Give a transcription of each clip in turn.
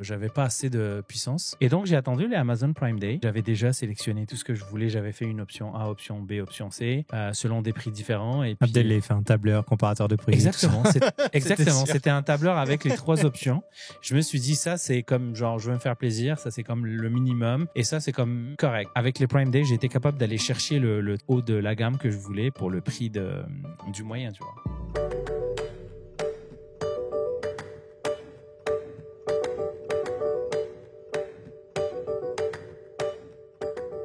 J'avais pas assez de puissance. Et donc, j'ai attendu les Amazon Prime Day. J'avais déjà sélectionné tout ce que je voulais. J'avais fait une option A, option B, option C, selon des prix différents. Et puis, Abdel a fait un tableur, comparateur de prix. Exactement. Exactement. C'était un tableur avec les 3 options. Je me suis dit, ça, c'est comme, genre, je veux me faire plaisir. Ça, c'est comme le minimum. Et ça, c'est comme correct. Avec les Prime Day, j'ai été capable d'aller chercher le haut de la gamme que je voulais pour le prix du moyen, tu vois.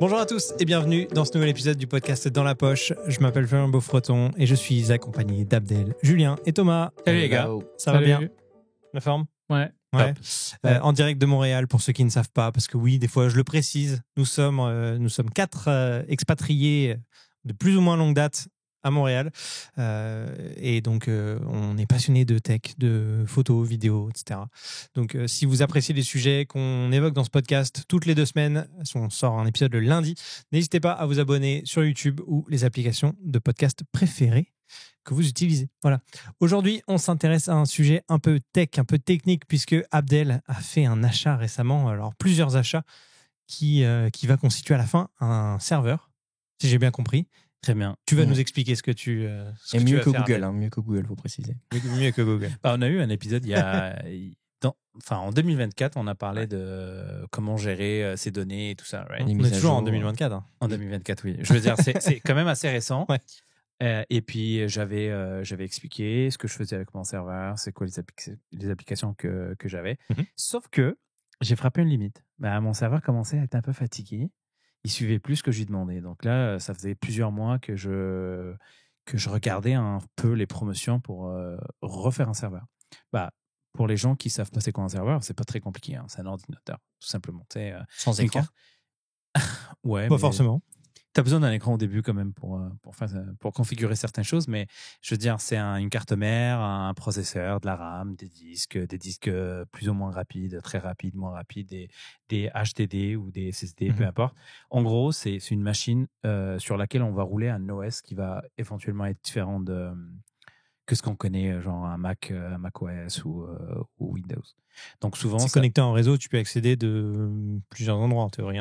Bonjour à tous et bienvenue dans ce nouvel épisode du podcast Dans la Poche. Je m'appelle Florian Beaufreton et je suis accompagné d'Abdel, Julien et Thomas. Salut les gars. Ça va bien? La forme? Ouais. Ouais. En direct de Montréal, pour ceux qui ne savent pas, parce que oui, des fois je le précise, nous sommes 4 expatriés de plus ou moins longue date à Montréal. Et donc, on est passionné de tech, de photos, vidéos, etc. Donc, si vous appréciez les sujets qu'on évoque dans ce podcast toutes les 2 semaines, on sort un épisode le lundi, n'hésitez pas à vous abonner sur YouTube ou les applications de podcast préférées que vous utilisez. Voilà. Aujourd'hui, on s'intéresse à un sujet un peu tech, un peu technique, puisque Abdel a fait un achat récemment, alors plusieurs achats, qui va constituer à la fin un serveur, si j'ai bien compris. Très bien. Tu vas nous expliquer ce que tu Et mieux que Google, mieux que Google, faut préciser. Mieux que Google. On a eu un épisode en 2024, on a parlé de comment gérer ses données et tout ça. Right? On est toujours en 2024. Hein. En 2024, oui. Je veux dire, c'est quand même assez récent. Ouais. Et puis, j'avais expliqué ce que je faisais avec mon serveur, c'est quoi les applications que j'avais. Mm-hmm. Sauf que j'ai frappé une limite. Mon serveur commençait à être un peu fatigué. Il suivait plus ce que je lui demandais. Donc là, ça faisait plusieurs mois que je regardais un peu les promotions pour refaire un serveur. Pour les gens qui savent pas c'est quoi un serveur, c'est pas très compliqué. Hein. C'est un ordinateur, tout simplement. Sans écran. Ouais. Pas forcément. Tu as besoin d'un écran au début quand même pour configurer certaines choses, mais je veux dire, c'est une carte mère, un processeur, de la RAM, des disques plus ou moins rapides, très rapides, moins rapides, des HDD ou des SSD, peu importe. En gros, c'est une machine sur laquelle on va rouler un OS qui va éventuellement être différent que ce qu'on connaît, genre un Mac OS ou Windows. Donc souvent, c'est connecté en réseau, tu peux accéder de plusieurs endroits en théorie.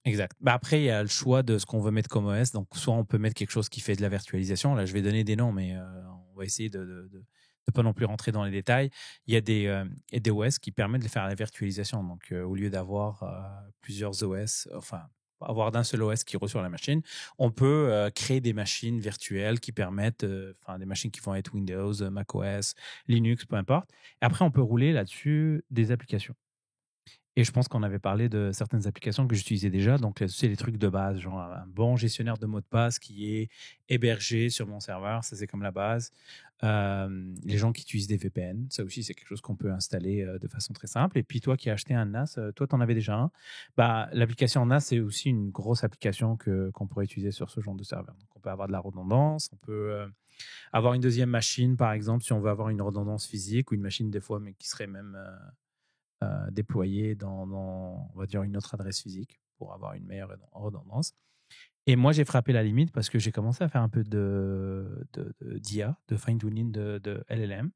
Exact. Après, il y a le choix de ce qu'on veut mettre comme OS. Donc soit on peut mettre quelque chose qui fait de la virtualisation. Là, je vais donner des noms, mais on va essayer de pas non plus rentrer dans les détails. Il y a des OS qui permettent de faire la virtualisation. Donc au lieu d'avoir plusieurs OS, avoir d'un seul OS qui reçoit la machine, on peut créer des machines virtuelles qui permettent, des machines qui vont être Windows, macOS, Linux, peu importe. Et après, on peut rouler là-dessus des applications. Et je pense qu'on avait parlé de certaines applications que j'utilisais déjà. Donc, c'est les trucs de base, genre un bon gestionnaire de mots de passe qui est hébergé sur mon serveur. Ça, c'est comme la base. Les gens qui utilisent des VPN, ça aussi, c'est quelque chose qu'on peut installer de façon très simple. Et puis, toi qui as acheté un NAS, toi, tu en avais déjà un. L'application NAS, c'est aussi une grosse application qu'on pourrait utiliser sur ce genre de serveur. Donc, on peut avoir de la redondance. On peut avoir une deuxième machine, par exemple, si on veut avoir une redondance physique ou une machine, des fois, mais qui serait même déployée dans, on va dire, une autre adresse physique pour avoir une meilleure redondance. Et moi, j'ai frappé la limite parce que j'ai commencé à faire un peu d'IA, de fine-tuning de LLM.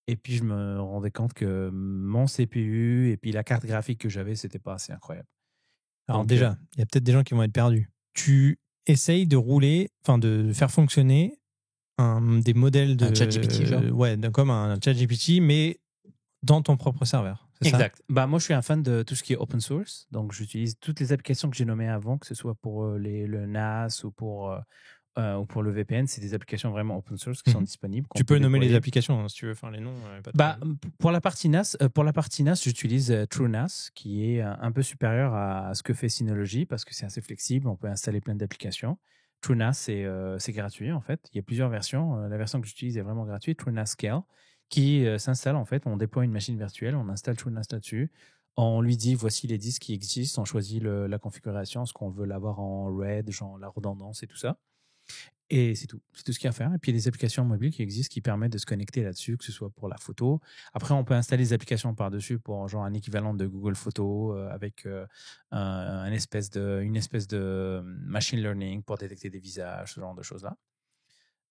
Et puis, je me rendais compte que mon CPU et puis la carte graphique que j'avais, c'était pas assez incroyable. Alors donc, déjà, il y a peut-être des gens qui vont être perdus. Tu essayes de faire fonctionner des modèles de... Un ChatGPT, genre. Comme un ChatGPT, mais dans ton propre serveur. Exact. Moi, je suis un fan de tout ce qui est open source. Donc, j'utilise toutes les applications que j'ai nommées avant, que ce soit pour le NAS ou pour le VPN. C'est des applications vraiment open source qui sont disponibles. Tu peux nommer les applications hein, si tu veux, les noms. Pour la partie NAS, j'utilise TrueNAS, qui est un peu supérieur à ce que fait Synology parce que c'est assez flexible. On peut installer plein d'applications. TrueNAS, c'est gratuit en fait. Il y a plusieurs versions. La version que j'utilise est vraiment gratuite, TrueNAS Scale, qui s'installe en fait. On déploie une machine virtuelle, on installe TrueNAS là-dessus. On lui dit voici les disques qui existent. On choisit la configuration, ce qu'on veut l'avoir en RAID, genre la redondance et tout ça. Et c'est tout. C'est tout ce qu'il y a à faire. Et puis, il y a des applications mobiles qui existent qui permettent de se connecter là-dessus, que ce soit pour la photo. Après, on peut installer des applications par-dessus pour genre un équivalent de Google Photos avec une espèce de machine learning pour détecter des visages, ce genre de choses-là.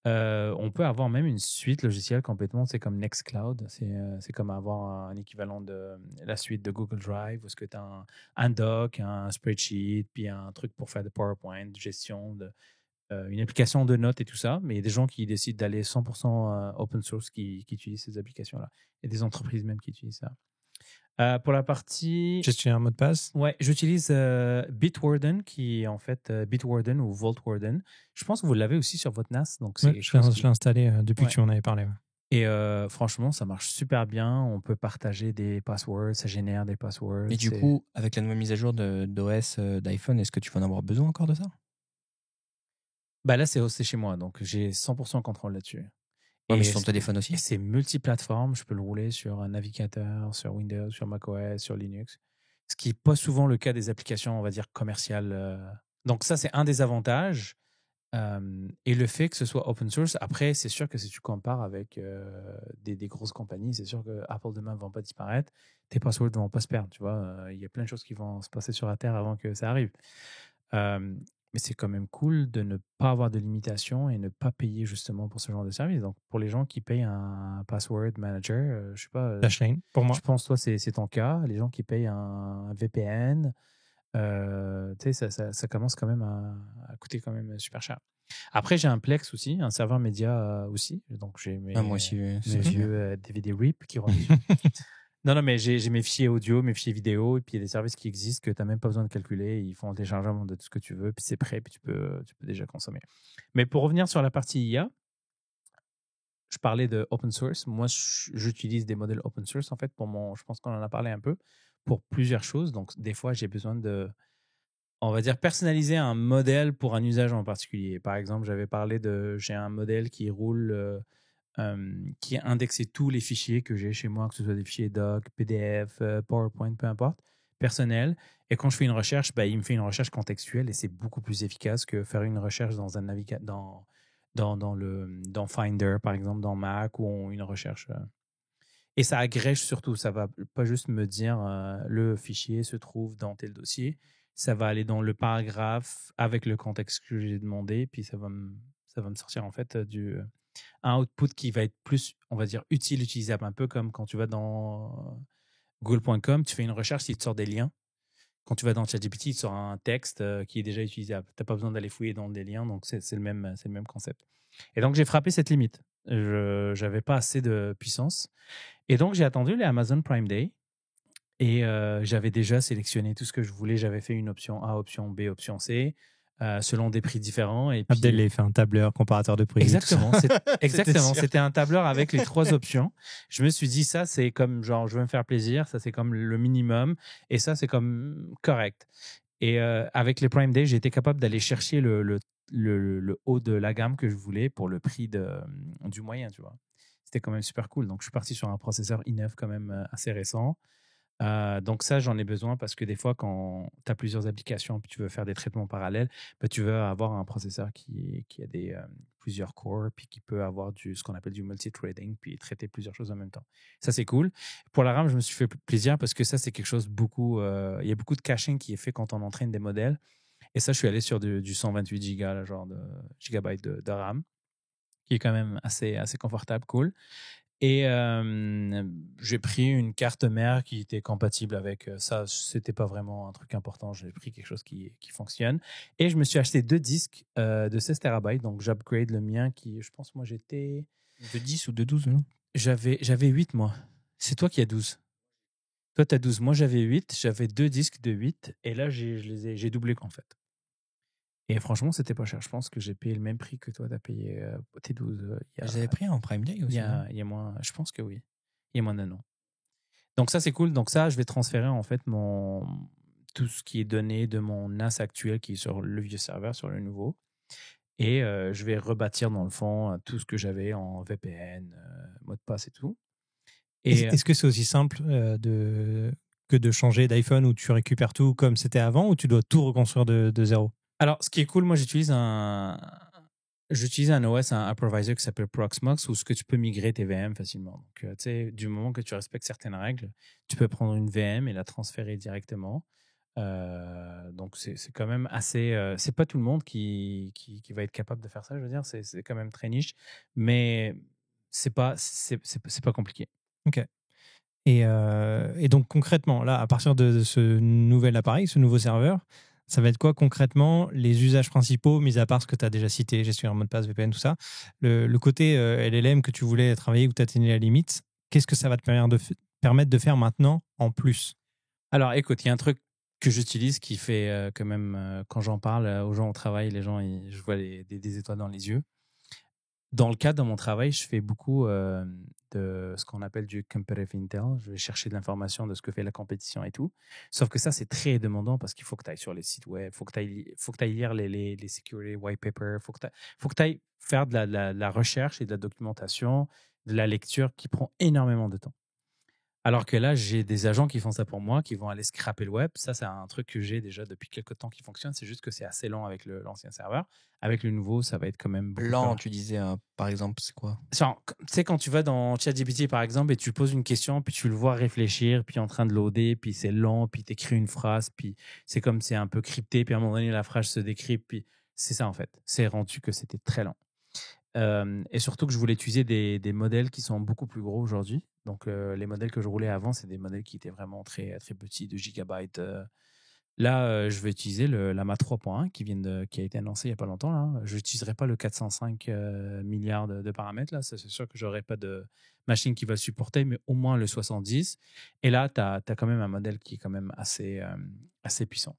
On peut avoir même une suite logicielle complètement, c'est comme Nextcloud. C'est comme avoir un équivalent de la suite de Google Drive, où est-ce que tu as un doc, un spreadsheet, puis un truc pour faire de PowerPoint, de gestion, une application de notes et tout ça. Mais il y a des gens qui décident d'aller 100% open source qui utilisent ces applications-là. Il y a des entreprises même qui utilisent ça. Pour la partie... Gestionnaire mot de passe. Ouais, j'utilise Bitwarden, qui est en fait Bitwarden ou Vaultwarden. Je pense que vous l'avez aussi sur votre NAS. Donc je l'ai installé depuis que tu en avais parlé. Ouais. Et franchement, ça marche super bien. On peut partager des passwords, ça génère des passwords. Et du coup, avec la nouvelle mise à jour d'OS d'iPhone, est-ce que tu vas en avoir besoin encore de ça? Bah là, c'est hosté chez moi, donc j'ai 100% contrôle là-dessus. Ouais, mais sur ton téléphone aussi. Et c'est multiplateforme. Je peux le rouler sur un navigateur, sur Windows, sur macOS, sur Linux. Ce qui n'est pas souvent le cas des applications, on va dire, commerciales. Donc ça, c'est un des avantages. Et le fait que ce soit open source, après, c'est sûr que si tu compares avec des grosses compagnies, c'est sûr que Apple demain ne va pas disparaître. Tes passwords ne vont pas se perdre. Tu vois, il y a plein de choses qui vont se passer sur la Terre avant que ça arrive. Mais c'est quand même cool de ne pas avoir de limitations et ne pas payer justement pour ce genre de service. Donc, pour les gens qui payent un password manager, je sais pas. Dashlane, pour moi. Je pense, toi, c'est ton cas. Les gens qui payent un VPN, tu sais, ça commence quand même à coûter quand même super cher. Après, j'ai un Plex aussi, un serveur média aussi. Donc, j'ai mes vieux DVD RIP qui rendent. Non, mais j'ai mes fichiers audio, mes fichiers vidéo, et puis il y a des services qui existent que tu n'as même pas besoin de calculer. Ils font le téléchargement de tout ce que tu veux, puis c'est prêt, puis tu peux déjà consommer. Mais pour revenir sur la partie IA, je parlais de open source. Moi, j'utilise des modèles open source, en fait, je pense qu'on en a parlé un peu, pour plusieurs choses. Donc, des fois, j'ai besoin on va dire, personnaliser un modèle pour un usage en particulier. Par exemple, j'ai un modèle qui roule... qui a indexé tous les fichiers que j'ai chez moi, que ce soit des fichiers doc, PDF, PowerPoint, peu importe, personnels. Et quand je fais une recherche, il me fait une recherche contextuelle et c'est beaucoup plus efficace que faire une recherche dans un navigateur, dans Finder, par exemple, dans Mac, ou une recherche. Et ça agrège surtout. Ça va pas juste me dire le fichier se trouve dans tel dossier. Ça va aller dans le paragraphe avec le contexte que j'ai demandé, puis ça va me sortir en fait un output qui va être plus, on va dire, utilisable. Un peu comme quand tu vas dans Google.com, tu fais une recherche, il te sort des liens. Quand tu vas dans ChatGPT, il te sort un texte qui est déjà utilisable. Tu n'as pas besoin d'aller fouiller dans des liens, donc c'est le même concept. Et donc, j'ai frappé cette limite. Je n'avais pas assez de puissance. Et donc, j'ai attendu les Amazon Prime Day. Et j'avais déjà sélectionné tout ce que je voulais. J'avais fait une option A, option B, option C. Selon des prix différents. Et puis, Abdel a fait un tableur, comparateur de prix. Exactement. C'était un tableur avec les 3 options. Je me suis dit, ça, c'est comme, genre, je veux me faire plaisir. Ça, c'est comme le minimum. Et ça, c'est comme correct. Et avec les Prime Day, j'ai été capable d'aller chercher le haut de la gamme que je voulais pour le prix du moyen, tu vois. C'était quand même super cool. Donc, je suis parti sur un processeur i9 quand même assez récent. Donc ça, j'en ai besoin parce que des fois, quand tu as plusieurs applications et tu veux faire des traitements parallèles, tu veux avoir un processeur qui a plusieurs cores puis qui peut avoir ce qu'on appelle du multithreading puis traiter plusieurs choses en même temps. Ça, c'est cool. Pour la RAM, je me suis fait plaisir parce que ça, c'est quelque chose il y a beaucoup de caching qui est fait quand on entraîne des modèles. Et ça, je suis allé sur du 128 gigas, genre de gigabytes de RAM, qui est quand même assez confortable, cool. Et j'ai pris une carte mère qui était compatible avec ça. C'était pas vraiment un truc important. J'ai pris quelque chose qui fonctionne. Et je me suis acheté 2 disques de 16 terabytes. Donc, j'upgrade le mien qui, je pense, moi, j'étais... De 10 ou de 12, non? J'avais 8, moi. C'est toi qui as 12. Toi, tu as 12. Moi, j'avais 8. J'avais 2 disques de 8. Et là, j'ai doublé, en fait. Et franchement, c'était pas cher. Je pense que j'ai payé le même prix que toi, tu as payé tes 12. Vous avez pris en Prime Day aussi? Il y a moins, je pense que oui. Il y a moins d'un an. Donc ça, c'est cool. Donc ça, je vais transférer en fait tout ce qui est donné de mon NAS actuel qui est sur le vieux serveur, sur le nouveau. Et je vais rebâtir dans le fond tout ce que j'avais en VPN, mot de passe et tout. Est-ce que c'est aussi simple que de changer d'iPhone où tu récupères tout comme c'était avant, ou tu dois tout reconstruire de zéro? Alors, ce qui est cool, moi, j'utilise un OS, un hypervisor qui s'appelle Proxmox, où ce que tu peux migrer tes VM facilement. Donc, tu sais, du moment que tu respectes certaines règles, tu peux prendre une VM et la transférer directement. Donc c'est quand même assez. C'est pas tout le monde qui va être capable de faire ça. Je veux dire, c'est quand même très niche, mais c'est pas compliqué. Ok. Et donc concrètement, là, à partir de ce nouvel appareil, ce nouveau serveur, ça va être quoi concrètement les usages principaux, mis à part ce que tu as déjà cité, gestionnaire mot de passe, VPN, tout ça. Le côté LLM que tu voulais travailler, où tu atteignais la limite, qu'est-ce que ça va te permettre de faire maintenant en plus? Alors, écoute, il y a un truc que j'utilise qui fait quand même, quand j'en parle aux gens au travail, les gens, je vois des étoiles dans les yeux. Dans le cadre de mon travail, je fais beaucoup de ce qu'on appelle du competitive intel. Je vais chercher de l'information de ce que fait la compétition et tout. Sauf que ça, c'est très demandant parce qu'il faut que tu ailles sur les sites web, faut que tu ailles lire les security white papers, faut que tu ailles faire de la recherche et de la documentation, de la lecture qui prend énormément de temps. Alors que là, j'ai des agents qui font ça pour moi, qui vont aller scraper le web. Ça, c'est un truc que j'ai déjà depuis quelques temps qui fonctionne. C'est juste que c'est assez lent avec l'ancien serveur. Avec le nouveau, ça va être quand même beaucoup plus Lent, rapide. tu disais, par exemple, c'est quoi? Tu sais, quand tu vas dans ChatGPT, par exemple, et tu poses une question, puis tu le vois réfléchir, puis en train de loader, puis c'est lent, puis tu écris une phrase, puis c'est comme c'est un peu crypté, puis à un moment donné, la phrase se décrypte, puis c'est ça, en fait. C'est rendu que c'était très lent. Et surtout que je voulais utiliser des modèles qui sont beaucoup plus gros aujourd'hui. Donc, les modèles que je roulais avant, c'est des modèles qui étaient vraiment très, très petits, de gigabytes. Là, je vais utiliser le Llama 3.1 qui a été annoncé il n'y a pas longtemps. Là. Je n'utiliserai pas le 405 milliards de paramètres. Là. Ça, c'est sûr que je n'aurai pas de machine qui va le supporter, mais au moins le 70. Et là, tu as quand même un modèle qui est quand même assez puissant.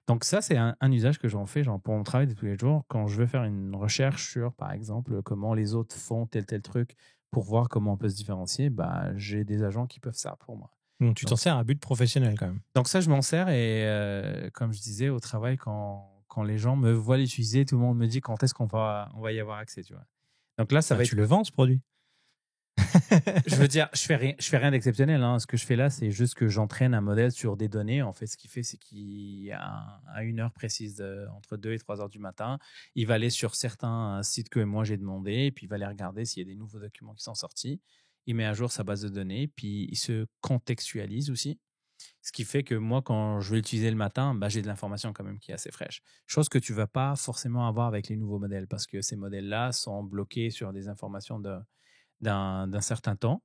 Donc ça, c'est un usage que j'en fais pour mon travail de tous les jours. Quand je veux faire une recherche sur, par exemple, comment les autres font tel truc pour voir comment on peut se différencier, bah, j'ai des agents qui peuvent ça pour moi. Donc, tu t'en sers à but professionnel quand même. Donc ça, je m'en sers et comme je disais, au travail, quand les gens me voient l'utiliser, tout le monde me dit quand est-ce qu'on va y avoir accès, tu vois. Donc là, ça va être... Tu le vends, ce produit? Je veux dire, je fais rien d'exceptionnel. Hein. Ce que je fais là, c'est juste que j'entraîne un modèle sur des données. En fait, ce qu'il fait, c'est qu'à une heure précise, entre 2 et 3 heures du matin, il va aller sur certains sites que moi j'ai demandé, et puis il va aller regarder s'il y a des nouveaux documents qui sont sortis. Il met à jour sa base de données, puis il se contextualise aussi. Ce qui fait que moi, quand je vais l'utiliser le matin, bah, j'ai de l'information quand même qui est assez fraîche. Chose que tu ne vas pas forcément avoir avec les nouveaux modèles, parce que ces modèles-là sont bloqués sur des informations d'un certain temps.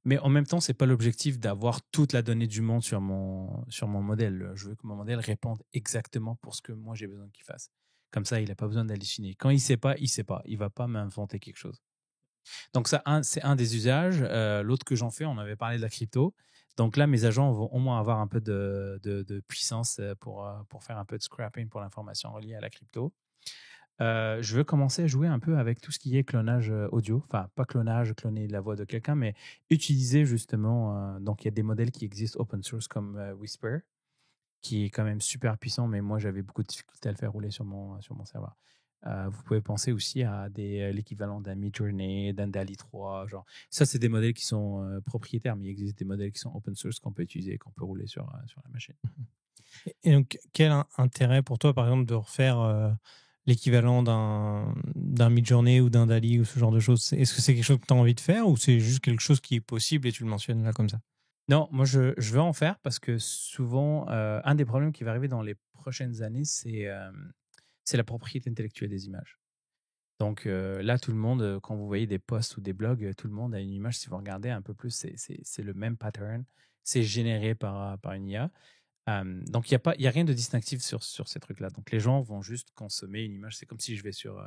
Mais en même temps, ce n'est pas l'objectif d'avoir toute la donnée du monde sur mon modèle. Je veux que mon modèle réponde exactement pour ce que moi j'ai besoin qu'il fasse. Comme ça, il n'a pas besoin d'halluciner. Quand il ne sait pas, il ne sait pas. Il ne va pas m'inventer quelque chose. Donc ça, c'est un des usages. L'autre que j'en fais, on avait parlé de la crypto. Donc là, mes agents vont au moins avoir un peu de puissance pour faire un peu de scrapping pour l'information reliée à la crypto. Je veux commencer à jouer un peu avec tout ce qui est clonage audio. Enfin, pas cloner la voix de quelqu'un, mais utiliser justement. Donc, il y a des modèles qui existent open source comme Whisper, qui est quand même super puissant, mais moi, j'avais beaucoup de difficultés à le faire rouler sur mon serveur. Vous pouvez penser aussi à l'équivalent d'un Midjourney, d'un DALL-E 3. Genre. Ça, c'est des modèles qui sont propriétaires, mais il existe des modèles qui sont open source qu'on peut utiliser, qu'on peut rouler sur la machine. Et donc, quel intérêt pour toi, par exemple, de refaire l'équivalent d'un Midjourney ou d'un DALL-E ou ce genre de choses? Est-ce que c'est quelque chose que tu as envie de faire ou c'est juste quelque chose qui est possible et tu le mentionnes là comme ça? Non, moi, je veux en faire parce que souvent, un des problèmes qui va arriver dans les prochaines années, c'est la propriété intellectuelle des images. Donc là, tout le monde, quand vous voyez des posts ou des blogs, tout le monde a une image. Si vous regardez un peu plus, c'est le même pattern. C'est généré par une IA. Donc, il y a rien de distinctif sur ces trucs-là. Donc, les gens vont juste consommer une image. C'est comme si je vais sur,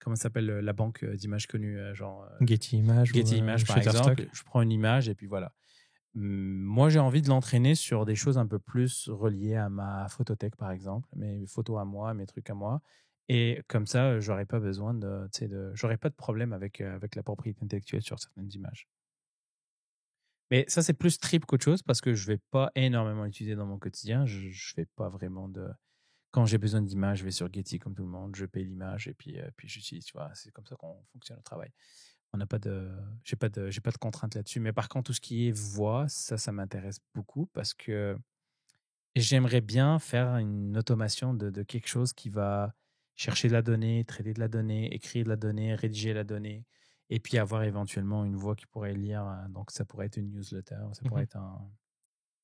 comment ça s'appelle, la banque d'images connue, genre Getty Images Getty ou Images, par exemple. Je prends une image et puis voilà. Moi, j'ai envie de l'entraîner sur des choses un peu plus reliées à ma photothèque, par exemple, mes photos à moi, mes trucs à moi. Et comme ça, j'aurais pas besoin j'aurais pas de problème avec la propriété intellectuelle sur certaines images. Mais ça, c'est plus trip qu'autre chose parce que je vais pas énormément l'utiliser dans mon quotidien. Je fais pas vraiment de. Quand j'ai besoin d'images, je vais sur Getty comme tout le monde, je paye l'image et puis j'utilise. Tu vois, c'est comme ça qu'on fonctionne au travail. On n'a pas de, j'ai pas de contraintes là-dessus. Mais par contre, tout ce qui est voix, ça m'intéresse beaucoup parce que j'aimerais bien faire une automation de quelque chose qui va chercher de la donnée, traiter de la donnée, écrire de la donnée, rédiger la donnée, et puis avoir éventuellement une voix qui pourrait lire. Donc, ça pourrait être une newsletter, ça pourrait être un...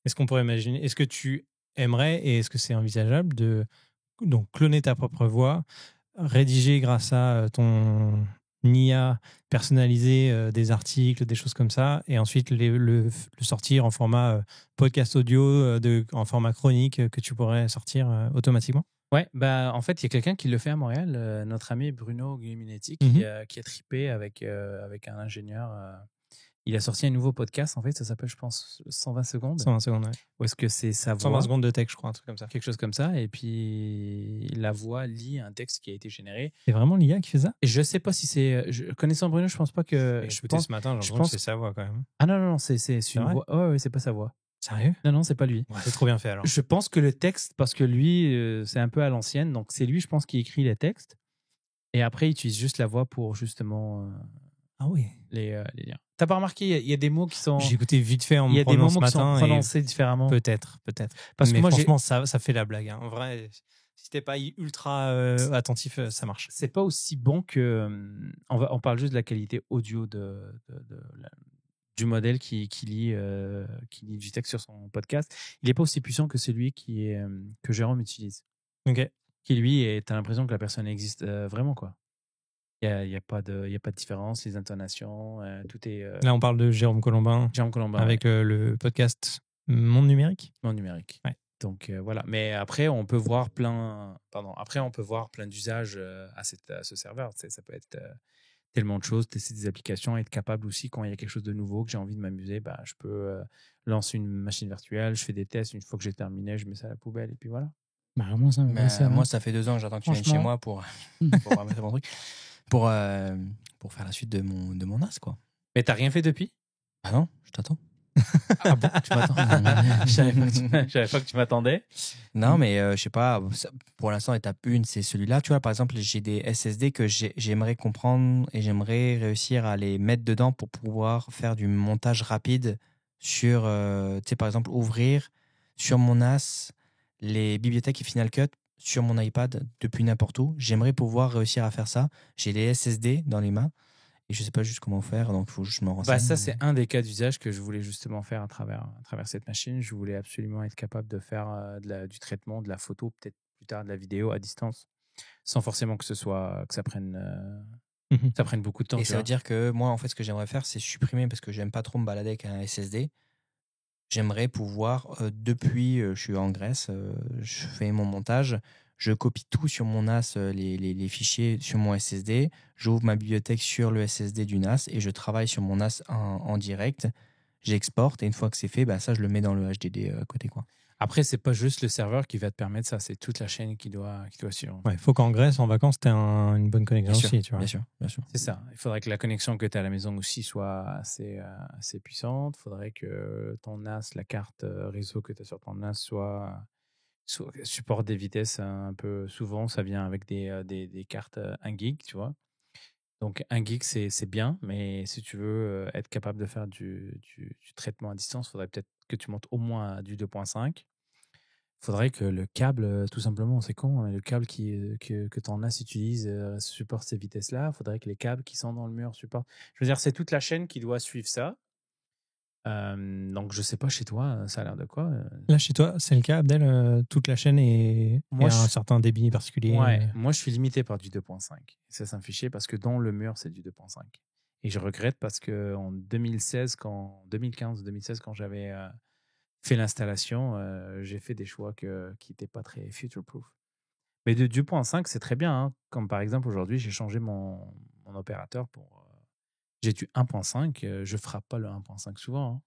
Est-ce qu'on pourrait imaginer, est-ce que tu aimerais et est-ce que c'est envisageable de donc cloner ta propre voix, rédiger grâce à ton IA personnalisé des articles, des choses comme ça, et ensuite le sortir en format podcast audio, en format chronique que tu pourrais sortir automatiquement? Ouais, bah, en fait, il y a quelqu'un qui le fait à Montréal, notre ami Bruno Guiminetti, qui a trippé avec un ingénieur. Il a sorti un nouveau podcast, en fait, ça s'appelle, je pense, 120 secondes. 120 secondes, ouais. Ou est-ce que c'est sa voix 120 secondes de texte, je crois, un truc comme ça. Quelque chose comme ça. Et puis, la voix lit un texte qui a été généré. C'est vraiment l'IA qui fait ça? Et je sais pas si c'est... Connaissant Bruno, je pense pas que... Je pense ce matin, je pense que c'est sa voix, quand même. Ah non, c'est une vrai? voix... Ouais, c'est pas sa voix. Sérieux? Non, c'est pas lui. Ouais, c'est trop bien fait, alors. Je pense que le texte, parce que lui, c'est un peu à l'ancienne, donc c'est lui, je pense, qui écrit les textes. Et après, il utilise juste la voix pour, justement... Ah oui. Les liens. T'as pas remarqué, il y a des mots qui sont... J'ai écouté vite fait en me Il y a des prenant mots ce qui matin. sont prononcés différemment. Peut-être. Parce mais que moi, franchement, ça fait la blague. Hein. En vrai, si t'es pas ultra attentif, ça marche. C'est pas aussi bon que... On parle juste de la qualité audio du modèle qui lit du texte sur son podcast. Il n'est pas aussi puissant que celui que Jérôme utilise. Ok. Qui, lui, t'as l'impression que la personne existe vraiment, quoi. Il y a pas de différence, les intonations, tout est... Là, on parle de Jérôme Colombin. Avec le podcast Monde Numérique. Monde Numérique. Ouais. Donc, voilà. Mais après, on peut voir plein d'usages à ce serveur. Ça peut être tellement de choses, tester des applications, être capable aussi, quand il y a quelque chose de nouveau, que j'ai envie de m'amuser, je peux lancer une machine virtuelle, je fais des tests, une fois que j'ai terminé, je mets ça à la poubelle, et puis voilà. Moi, ça fait 2 ans que j'attends que tu viennes chez moi pour remettre mon truc. Pour faire la suite de mon NAS, quoi. Mais t'as rien fait depuis? Ah non, je t'attends. Ah bon, tu m'attends? Je savais pas que tu m'attendais. Non, mais je sais pas, pour l'instant, étape 1, c'est celui-là. Tu vois, par exemple, j'ai des SSD que j'aimerais comprendre et j'aimerais réussir à les mettre dedans pour pouvoir faire du montage rapide sur, tu sais, par exemple, ouvrir sur mon NAS les bibliothèques et Final Cut sur mon iPad depuis n'importe où. J'aimerais pouvoir réussir à faire ça. J'ai les SSD dans les mains et je sais pas juste comment faire, donc il faut que je me renseigne. Ça, c'est un des cas d'usage que je voulais justement faire à travers cette machine. Je voulais absolument être capable de faire du traitement, de la photo, peut-être plus tard de la vidéo à distance, sans forcément que ça prenne beaucoup de temps. Et ça veut dire que moi, en fait, ce que j'aimerais faire, c'est supprimer, parce que j'aime pas trop me balader avec un SSD. J'aimerais pouvoir, depuis, je suis en Grèce, je fais mon montage, je copie tout sur mon NAS, les fichiers sur mon SSD, j'ouvre ma bibliothèque sur le SSD du NAS et je travaille sur mon NAS en direct, j'exporte et une fois que c'est fait, ça je le mets dans le HDD à côté, quoi. Après, c'est pas juste le serveur qui va te permettre ça, c'est toute la chaîne qui doit suivre. Ouais, il faut qu'en Grèce, en vacances, tu aies une bonne connexion aussi. Tu vois. Bien sûr. C'est ça. Il faudrait que la connexion que tu as à la maison aussi soit assez puissante. Il faudrait que ton NAS, la carte réseau que tu as sur ton NAS, supporte des vitesses un peu. Souvent, ça vient avec des cartes 1 gig, tu vois. Donc 1 gig, c'est bien, mais si tu veux être capable de faire du traitement à distance, il faudrait peut-être que tu montes au moins à du 2.5. Il faudrait que le câble, tout simplement, c'est con, le câble que ton NAS utilise supporte ces vitesses-là. Il faudrait que les câbles qui sont dans le mur supportent. Je veux dire, c'est toute la chaîne qui doit suivre ça. Donc, je sais pas, chez toi, ça a l'air de quoi? Là, chez toi, c'est le cas, Abdel? Toute la chaîne est à un certain débit particulier? Ouais, moi, je suis limité par du 2.5. Ça, c'est un fichier parce que dans le mur, c'est du 2.5. Et je regrette parce qu'en 2015 ou 2016, quand j'avais fait l'installation, j'ai fait des choix qui n'étaient pas très future-proof. Mais de 2.5, c'est très bien. Hein. Comme par exemple, aujourd'hui, j'ai changé mon opérateur pour... j'ai du 1.5. Je ne frappe pas le 1.5 souvent. Hein.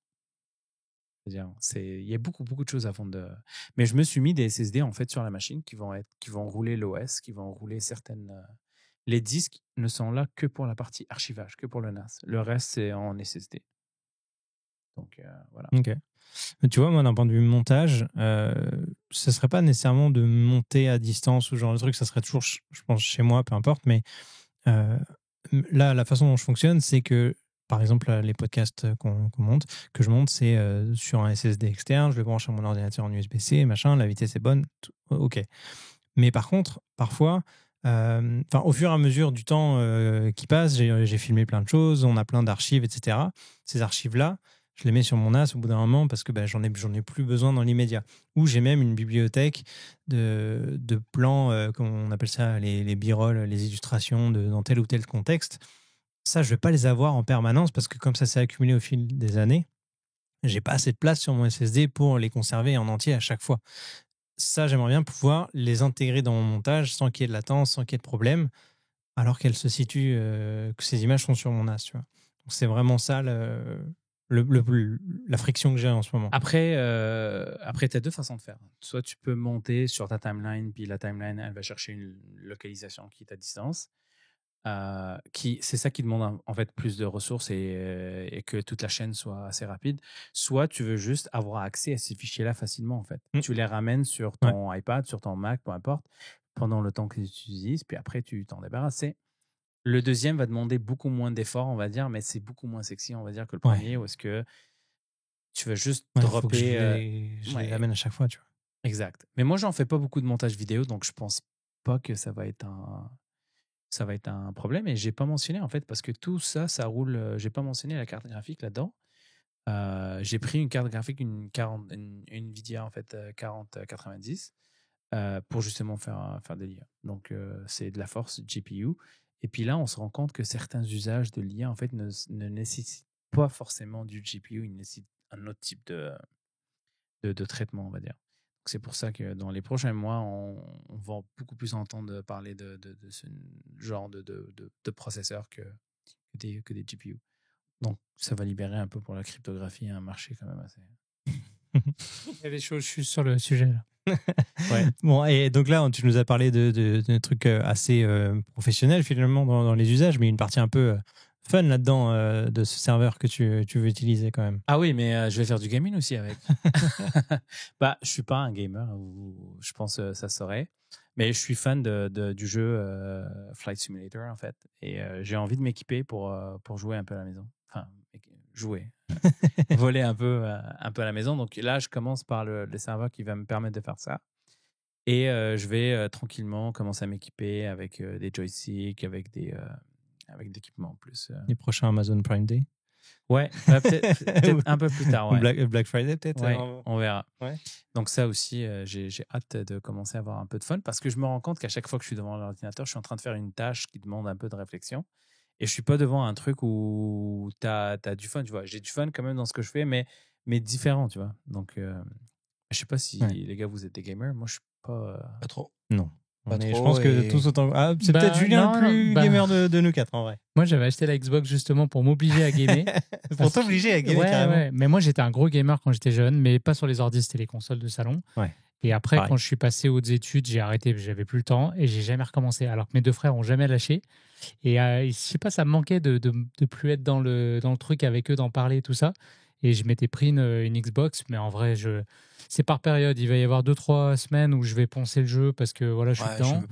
C'est-à-dire, il y a beaucoup de choses avant de... Mais je me suis mis des SSD en fait sur la machine qui vont rouler l'OS, qui vont rouler certaines... Les disques ne sont là que pour la partie archivage, que pour le NAS. Le reste, c'est en SSD. Donc, voilà. Ok. Mais tu vois, moi, d'un point de vue montage, ce serait pas nécessairement de monter à distance ou genre de truc, ça serait toujours, je pense, chez moi, peu importe. Mais là, la façon dont je fonctionne, c'est que, par exemple, les podcasts que je monte, c'est sur un SSD externe, je le branche à mon ordinateur en USB-C, machin, la vitesse est bonne, ok. Mais par contre, parfois, au fur et à mesure du temps qui passe, j'ai filmé plein de choses, on a plein d'archives, etc. Ces archives-là, je les mets sur mon NAS au bout d'un moment parce que j'en ai plus besoin dans l'immédiat. Ou j'ai même une bibliothèque de plans, comme on appelle ça, les b-rolls, les illustrations dans tel ou tel contexte. Ça, je ne vais pas les avoir en permanence parce que comme ça s'est accumulé au fil des années, j'ai pas assez de place sur mon SSD pour les conserver en entier à chaque fois. Ça, j'aimerais bien pouvoir les intégrer dans mon montage sans qu'il y ait de latence, sans qu'il y ait de problème, alors qu'elles se situent, que ces images sont sur mon NAS. Tu vois. Donc, c'est vraiment ça la friction que j'ai en ce moment. Après, tu as deux façons de faire. Soit tu peux monter sur ta timeline, puis la timeline, elle va chercher une localisation qui est à distance. C'est ça qui demande en fait plus de ressources et que toute la chaîne soit assez rapide. Soit tu veux juste avoir accès à ces fichiers-là facilement en fait. Tu les ramènes sur ton iPad, sur ton Mac, peu importe, pendant le temps que tu utilises, puis après tu t'en débarrasses. Le deuxième va demander beaucoup moins d'efforts, on va dire, mais c'est beaucoup moins sexy, on va dire, que le premier, où est-ce que tu vas juste dropper. Faut que je les ramène à chaque fois, tu vois. Exact. Mais moi, j'en fais pas beaucoup de montage vidéo, donc je pense pas que ça va être un problème. Et j'ai pas mentionné, en fait, parce que tout ça, ça roule. J'ai pas mentionné la carte graphique là-dedans. J'ai pris une carte graphique, une Nvidia, en fait, 4090, pour justement faire de l'IA. Donc, c'est de la force GPU. Et puis là, on se rend compte que certains usages de l'IA, en fait, ne nécessitent pas forcément du GPU, ils nécessitent un autre type de traitement, on va dire. C'est pour ça que dans les prochains mois, on va beaucoup plus entendre parler de ce genre de processeurs que des GPU. Donc, ça va libérer un peu pour la cryptographie un marché quand même assez... Il y a des choses, je suis sur le sujet là. Ouais. Bon, et donc là, tu nous as parlé de trucs assez professionnels finalement dans les usages, mais une partie un peu fun là-dedans de ce serveur que tu veux utiliser quand même. Ah oui, mais je vais faire du gaming aussi avec. Je suis pas un gamer, je pense que ça saurait, mais je suis fan du jeu Flight Simulator en fait, et j'ai envie de m'équiper pour jouer un peu à la maison. Enfin, jouer, voler un peu à la maison. Donc là, je commence par le serveur qui va me permettre de faire ça. Et je vais tranquillement commencer à m'équiper avec des joysticks, avec d'équipements en plus. Les prochains Amazon Prime Day. Ouais, peut-être un peu plus tard. Ouais. Black Friday peut-être. Ouais, on verra. Ouais. Donc ça aussi, j'ai hâte de commencer à avoir un peu de fun parce que je me rends compte qu'à chaque fois que je suis devant l'ordinateur, je suis en train de faire une tâche qui demande un peu de réflexion. Et je suis pas devant un truc où tu as du fun, tu vois. J'ai du fun quand même dans ce que je fais, mais différent, tu vois. Donc, je sais pas si les gars, vous êtes des gamers. Moi, je suis pas... Pas trop. Non. Pas trop, je pense que tous autant... Ah, c'est peut-être Julien le plus gamer de nous quatre, en vrai. Moi, j'avais acheté la Xbox justement pour m'obliger à gamer. Pour t'obliger à gamer, carrément. Ouais. Mais moi, j'étais un gros gamer quand j'étais jeune, mais pas sur les ordi, c'était les consoles de salon. Ouais. Et après, quand je suis passé aux études, j'ai arrêté, j'avais plus le temps et j'ai jamais recommencé. Alors que mes deux frères ont jamais lâché. Et je sais pas, ça me manquait de plus être dans le truc avec eux, d'en parler, tout ça. Et je m'étais pris une Xbox, mais en vrai, c'est par période. Il va y avoir 2-3 semaines où je vais poncer le jeu parce que voilà, je suis dedans.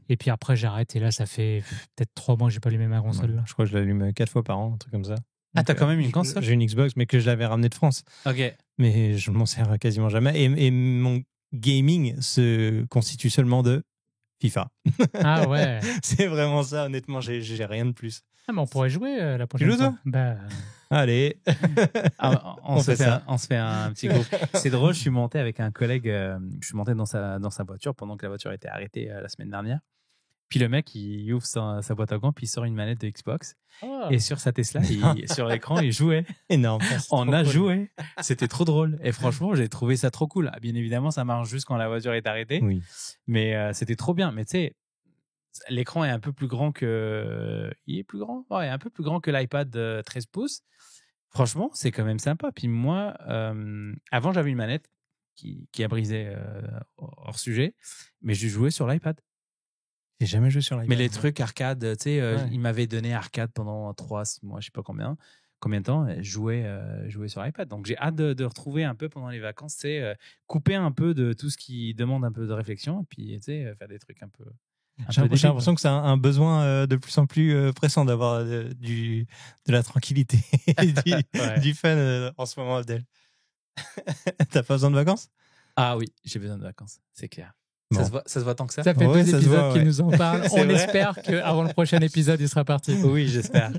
Et puis après, j'arrête. Et là, ça fait peut-être 3 mois que j'ai pas allumé ma console. Là. Je crois que je l'allume 4 fois par an, un truc comme ça. Ah, t'as quand même une console ? J'ai une Xbox, mais que je l'avais ramenée de France. Ok. Mais je m'en sers quasiment jamais. Et mon gaming se constitue seulement de FIFA. Ah ouais. C'est vraiment ça, honnêtement, j'ai rien de plus. Ah, mais on pourrait jouer la prochaine fois. Tu joues, toi ? Allez. On se fait un petit groupe. C'est drôle, je suis monté avec un collègue, je suis monté dans sa voiture pendant que la voiture était arrêtée la semaine dernière. Puis le mec, il ouvre sa boîte à gants, puis il sort une manette de Xbox. Oh. Et sur sa Tesla, sur l'écran, il jouait. Énorme. On a joué. C'était trop drôle. Et franchement, j'ai trouvé ça trop cool. Bien évidemment, ça marche juste quand la voiture est arrêtée. Oui. Mais c'était trop bien. Mais tu sais, l'écran est un peu plus grand que... Il est plus grand ? Ouais, un peu plus grand que l'iPad 13 pouces. Franchement, c'est quand même sympa. Puis moi, avant, j'avais une manette qui a brisé hors sujet, mais je jouais sur l'iPad. J'ai jamais joué sur l'iPad. Mais les trucs arcade, tu sais, il m'avait donné arcade pendant 3-6 mois, je sais pas combien de temps, jouer sur l'iPad. Donc j'ai hâte de retrouver un peu pendant les vacances, tu sais, couper un peu de tout ce qui demande un peu de réflexion et puis tu sais, faire des trucs un peu... J'ai l'impression que c'est un besoin de plus en plus pressant d'avoir de la tranquillité et du fun en ce moment, Abdel. T'as pas besoin de vacances ? Ah oui, j'ai besoin de vacances, c'est clair. Bon. Ça se voit tant que ça ? Ça fait 2 épisodes qui nous en parlent. On espère qu'avant le prochain épisode, il sera parti. Oui, j'espère.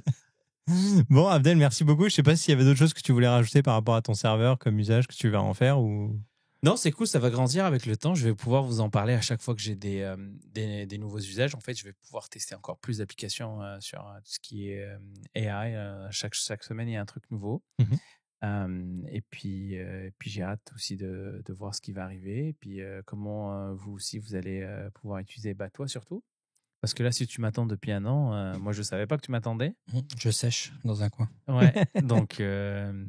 Bon, Abdel, merci beaucoup. Je sais pas s'il y avait d'autres choses que tu voulais rajouter par rapport à ton serveur comme usage que tu vas en faire ou. Non, c'est cool, ça va grandir avec le temps. Je vais pouvoir vous en parler à chaque fois que j'ai des nouveaux usages. En fait, je vais pouvoir tester encore plus d'applications sur tout ce qui est AI. Chaque semaine, il y a un truc nouveau. Et puis j'ai hâte aussi de voir ce qui va arriver. Et puis, comment vous aussi, vous allez pouvoir utiliser toi surtout. Parce que là, si tu m'attends depuis un an, moi, je ne savais pas que tu m'attendais. Je sèche dans un coin. Ouais, donc...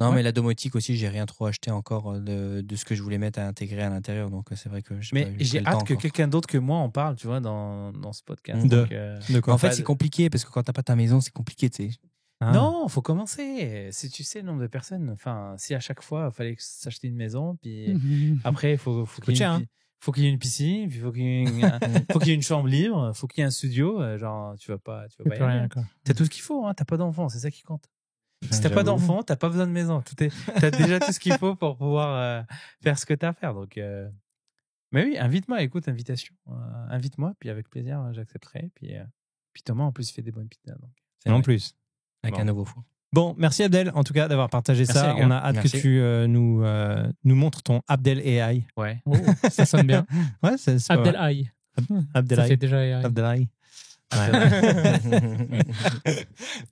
non, mais la domotique aussi, j'ai rien trop acheté encore de ce que je voulais mettre à intégrer à l'intérieur. Donc, c'est vrai que j'ai hâte que quelqu'un d'autre que moi en parle, tu vois, dans ce podcast. De quoi en fait, c'est compliqué parce que quand tu n'as pas ta maison, c'est compliqué, tu sais. Non, il faut commencer. Si tu sais le nombre de personnes, enfin, si à chaque fois, il fallait s'acheter une maison, puis après, il faut qu'il y ait une piscine, puis il faut qu'il y ait une chambre libre, il faut qu'il y ait un studio. Genre, tu vas pas y aller. T'as tout ce qu'il faut, hein, t'as pas d'enfant, c'est ça qui compte. Si t'as pas d'enfant, t'as pas besoin de maison. T'as déjà tout ce qu'il faut pour pouvoir faire ce que t'as à faire. Donc, mais oui, invite-moi, écoute, invitation. Invite-moi, puis avec plaisir, j'accepterai. Puis Thomas, en plus, il fait des bonnes pizzas. Donc, en plus. Avec un nouveau four. Bon, merci Abdel, en tout cas, d'avoir partagé ça. On a hâte que tu nous montres ton Abdel AI. Ouais. Oh, ça sonne bien. Ouais, c'est Abdel AI. Abdel Ça AI. fait déjà AI. Abdel AI. Ouais.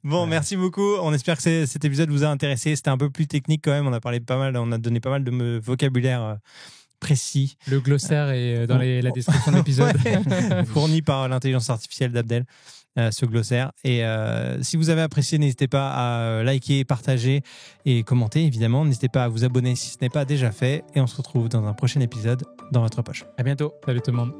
Bon, merci beaucoup. On espère que cet épisode vous a intéressé. C'était un peu plus technique quand même. On a donné pas mal de vocabulaire précis. Le glossaire est dans la description de l'épisode. Ouais. Fourni par l'intelligence artificielle d'Abdel. Ce glossaire. Et si vous avez apprécié, n'hésitez pas à liker, partager et commenter, évidemment. N'hésitez pas à vous abonner si ce n'est pas déjà fait. Et on se retrouve dans un prochain épisode dans votre poche. À bientôt. Salut tout le monde.